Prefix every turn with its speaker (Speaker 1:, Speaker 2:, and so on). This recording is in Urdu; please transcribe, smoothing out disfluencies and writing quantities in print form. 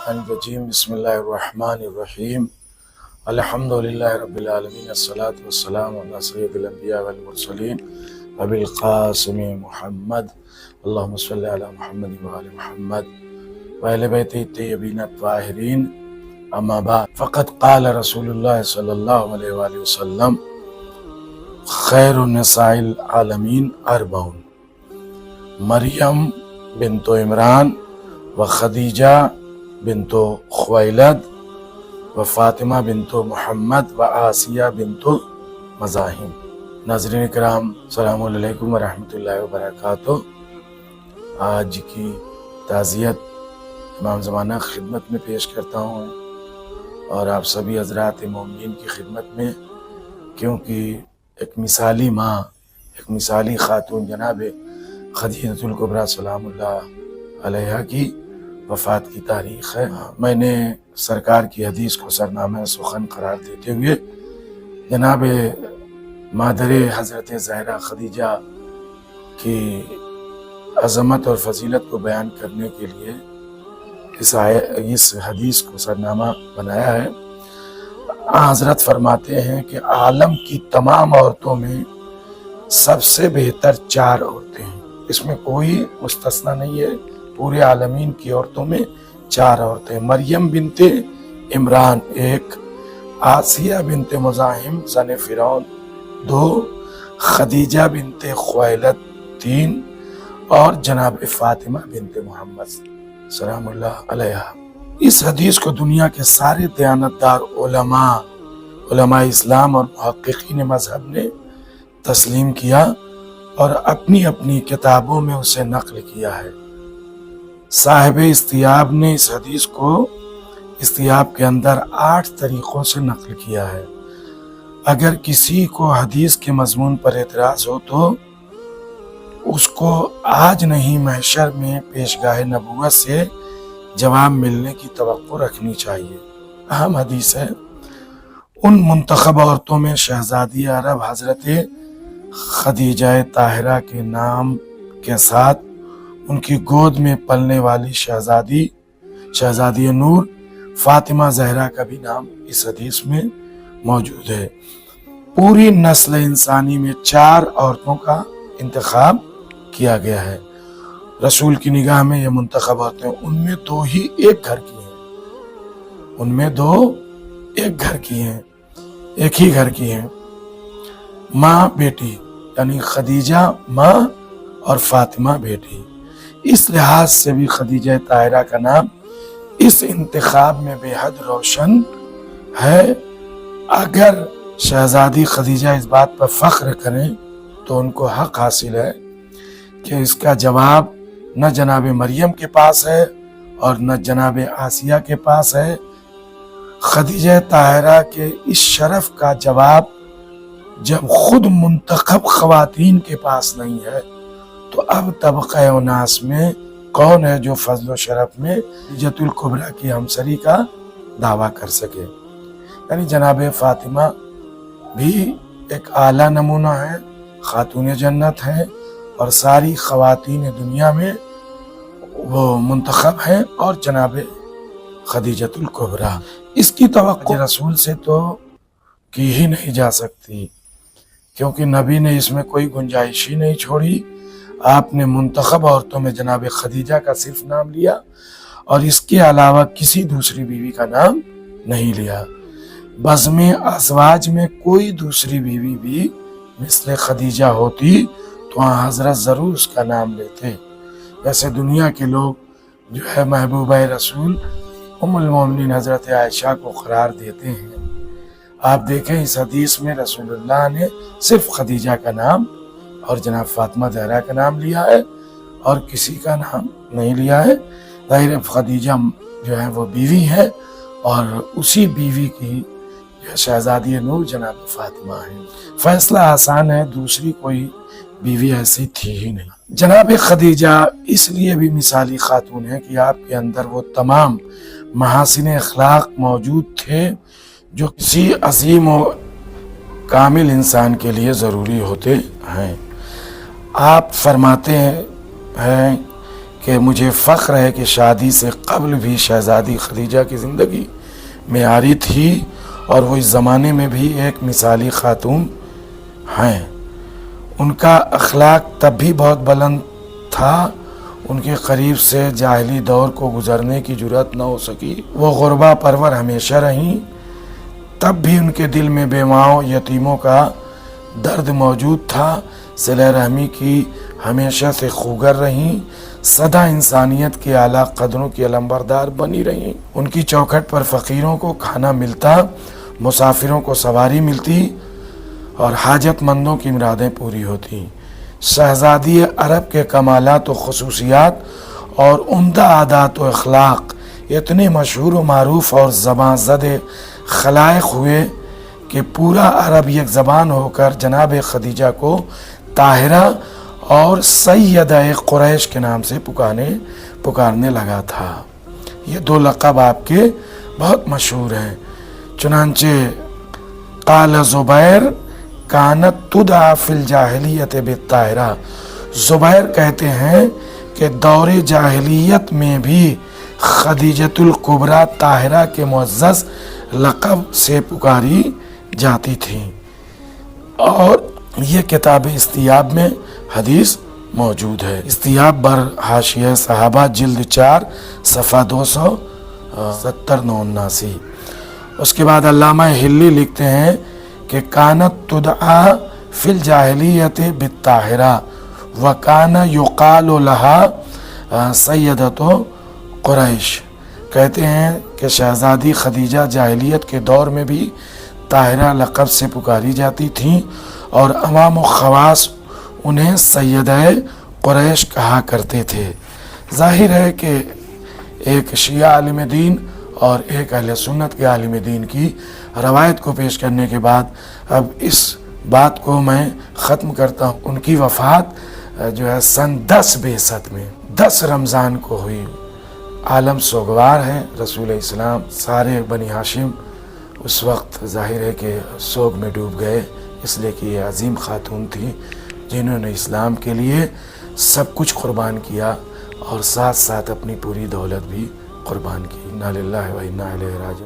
Speaker 1: الشیطان الرجیم بسم اللہ الرحمن الرحیم الحمدللہ رب العالمین الصلاۃ والسلام علی سید الانبیاء والمرسلین ابی القاسم محمد اللہم صلی علی محمد وآل محمد وآل بیتہ الطیبین الطاہرین اما بعد فقد قال رسول اللہ صلی اللہ علیہ وآلہ وسلم خیر النساء العالمین اربعون مریم بنت عمران و خدیجہ بنت خویلد و فاطمہ بنت محمد و آسیہ بنت مزاحم۔ ناظرین کرام السلام علیکم ورحمۃ اللہ وبرکاتہ۔ آج کی تعزیت امام زمانہ خدمت میں پیش کرتا ہوں اور آپ سبھی حضرات مومنین کی خدمت میں، کیونکہ ایک مثالی ماں، ایک مثالی خاتون جناب خدیجۃ الکبریٰ سلام اللہ علیہا کی وفات کی تاریخ ہے۔ میں نے سرکار کی حدیث کو سرنامہ سخن قرار دیتے ہوئے جناب مادر حضرت زہرا خدیجہ کی عظمت اور فضیلت کو بیان کرنے کے لیے اس حدیث کو سرنامہ بنایا ہے۔ حضرت فرماتے ہیں کہ عالم کی تمام عورتوں میں سب سے بہتر 4 عورتیں ہیں، اس میں کوئی مستثنی نہیں ہے، پورے عالمین کی عورتوں میں 4 عورتیں۔ مریم بنت عمران 1، آسیہ بنت مزاحم زن فرعون 2، خدیجہ بنت خویلد 3، اور جناب فاطمہ بنت محمد سلام اللہ علیہا۔ اس حدیث کو دنیا کے سارے دیانتدار علماء اسلام اور محققین مذہب نے تسلیم کیا اور اپنی اپنی کتابوں میں اسے نقل کیا ہے۔ صاحب استیاب نے اس حدیث کو استیاب کے اندر 8 طریقوں سے نقل کیا ہے۔ اگر کسی کو حدیث کے مضمون پر اعتراض ہو تو اس کو آج نہیں محشر میں پیشگاہ نبوت سے جواب ملنے کی توقع رکھنی چاہیے۔ اہم حدیث ہے۔ ان منتخب عورتوں میں شہزادی عرب حضرت خدیجہ طاہرہ کے نام کے ساتھ ان کی گود میں پلنے والی شہزادی نور فاطمہ زہرا کا بھی نام اس حدیث میں موجود ہے۔ پوری نسل انسانی میں 4 عورتوں کا انتخاب کیا گیا ہے۔ رسول کی نگاہ میں یہ منتخب عورتیں ان میں 2 ہی ایک گھر کی ہیں، ایک ہی گھر کی ہیں، ماں بیٹی، یعنی خدیجہ ماں اور فاطمہ بیٹی۔ اس لحاظ سے بھی خدیجہ طاہرہ کا نام اس انتخاب میں بے حد روشن ہے۔ اگر شہزادی خدیجہ اس بات پر فخر کریں تو ان کو حق حاصل ہے کہ اس کا جواب نہ جناب مریم کے پاس ہے اور نہ جناب آسیہ کے پاس ہے۔ خدیجہ طاہرہ کے اس شرف کا جواب جب خود منتخب خواتین کے پاس نہیں ہے تو اب طبقہ اناس میں کون ہے جو فضل و شرف میں خدیجۃ الکبریٰ کی ہمسری کا دعویٰ کر سکے؟ یعنی جناب فاطمہ بھی ایک اعلیٰ نمونہ ہے، خاتون جنت ہیں، اور ساری خواتین دنیا میں وہ منتخب ہیں، اور جناب خدیجۃ الکبریٰ اس کی توقع رسول سے تو کی ہی نہیں جا سکتی، کیونکہ نبی نے اس میں کوئی گنجائش ہی نہیں چھوڑی۔ آپ نے منتخب عورتوں میں جناب خدیجہ کا صرف نام لیا اور اس کے علاوہ کسی دوسری بیوی کا نام نہیں لیا۔ بزم ازواج میں کوئی دوسری بیوی بھی مثل خدیجہ ہوتی تو حضرت ضرور اس کا نام لیتے۔ ویسے دنیا کے لوگ جو ہے محبوبہ رسول ام المومنین حضرت عائشہ کو قرار دیتے ہیں۔ آپ دیکھیں اس حدیث میں رسول اللہ نے صرف خدیجہ کا نام اور جناب فاطمہ زہرا کا نام لیا ہے اور کسی کا نام نہیں لیا ہے۔ ظاہر خدیجہ جو ہے وہ بیوی ہے اور اسی بیوی کی شہزادی نور جناب فاطمہ ہے۔ فیصلہ آسان ہے، دوسری کوئی بیوی ایسی تھی ہی نہیں۔ جناب خدیجہ اس لیے بھی مثالی خاتون ہے کہ آپ کے اندر وہ تمام محاسن اخلاق موجود تھے جو کسی عظیم و کامل انسان کے لیے ضروری ہوتے ہیں۔ آپ فرماتے ہیں کہ مجھے فخر ہے کہ شادی سے قبل بھی شہزادی خدیجہ کی زندگی معیاری تھی اور وہ اس زمانے میں بھی ایک مثالی خاتون ہیں۔ ان کا اخلاق تب بھی بہت بلند تھا، ان کے قریب سے جاہلی دور کو گزرنے کی جرأت نہ ہو سکی۔ وہ غربا پرور ہمیشہ رہیں، تب بھی ان کے دل میں بیواؤں یتیموں کا درد موجود تھا، صلہ رحمی کی ہمیشہ سے خوگر رہیں، سدا انسانیت کے اعلیٰ قدروں کی علمبردار بنی رہیں۔ ان کی چوکھٹ پر فقیروں کو کھانا ملتا، مسافروں کو سواری ملتی اور حاجت مندوں کی مرادیں پوری ہوتی۔ شہزادی عرب کے کمالات و خصوصیات اور عمدہ عادات و اخلاق اتنے مشہور و معروف اور زباں زد خلائق ہوئے کہ پورا عرب یک زبان ہو کر جناب خدیجہ کو طاہرہ اور سیدہ قریش کے نام سے پکارنے لگا تھا۔ یہ دو لقب آپ کے بہت مشہور ہیں۔ چنانچہ قال زبیر کانت تدعى فی الجاہلیت بالطاہرہ، زبیر کہتے ہیں کہ دور جاہلیت میں بھی خدیجۃ الکبریٰ طاہرہ کے معزز لقب سے پکاری جاتی تھی۔ اور یہ کتاب استیاب میں حدیث موجود ہے۔ استیاب بر حاشیہ صحابہ جلد 4 صفحہ 270-79۔ اس کے بعد علامہ حلی لکھتے ہیں کہ کانت تدعى فی الجاہلیت بالطاہرہ وکان یقال لها سیدۃ قریش، کہتے ہیں کہ شہزادی خدیجہ جاہلیت کے دور میں بھی طاہرہ لقب سے پکاری جاتی تھیں اور عوام و خواص انہیں سیدہ قریش کہا کرتے تھے۔ ظاہر ہے کہ ایک شیعہ عالم دین اور ایک اہل سنت کے عالم دین کی روایت کو پیش کرنے کے بعد اب اس بات کو میں ختم کرتا ہوں۔ ان کی وفات جو ہے سن 10 بعثت میں 10 رمضان کو ہوئی۔ عالم سوگوار ہے، رسول اسلام سارے بنی ہاشم اس وقت ظاہر ہے کہ سوگ میں ڈوب گئے، اس لیے کہ یہ عظیم خاتون تھی جنہوں نے اسلام کے لیے سب کچھ قربان کیا اور ساتھ ساتھ اپنی پوری دولت بھی قربان کی۔ انا للہ و انا الیہ راجعون۔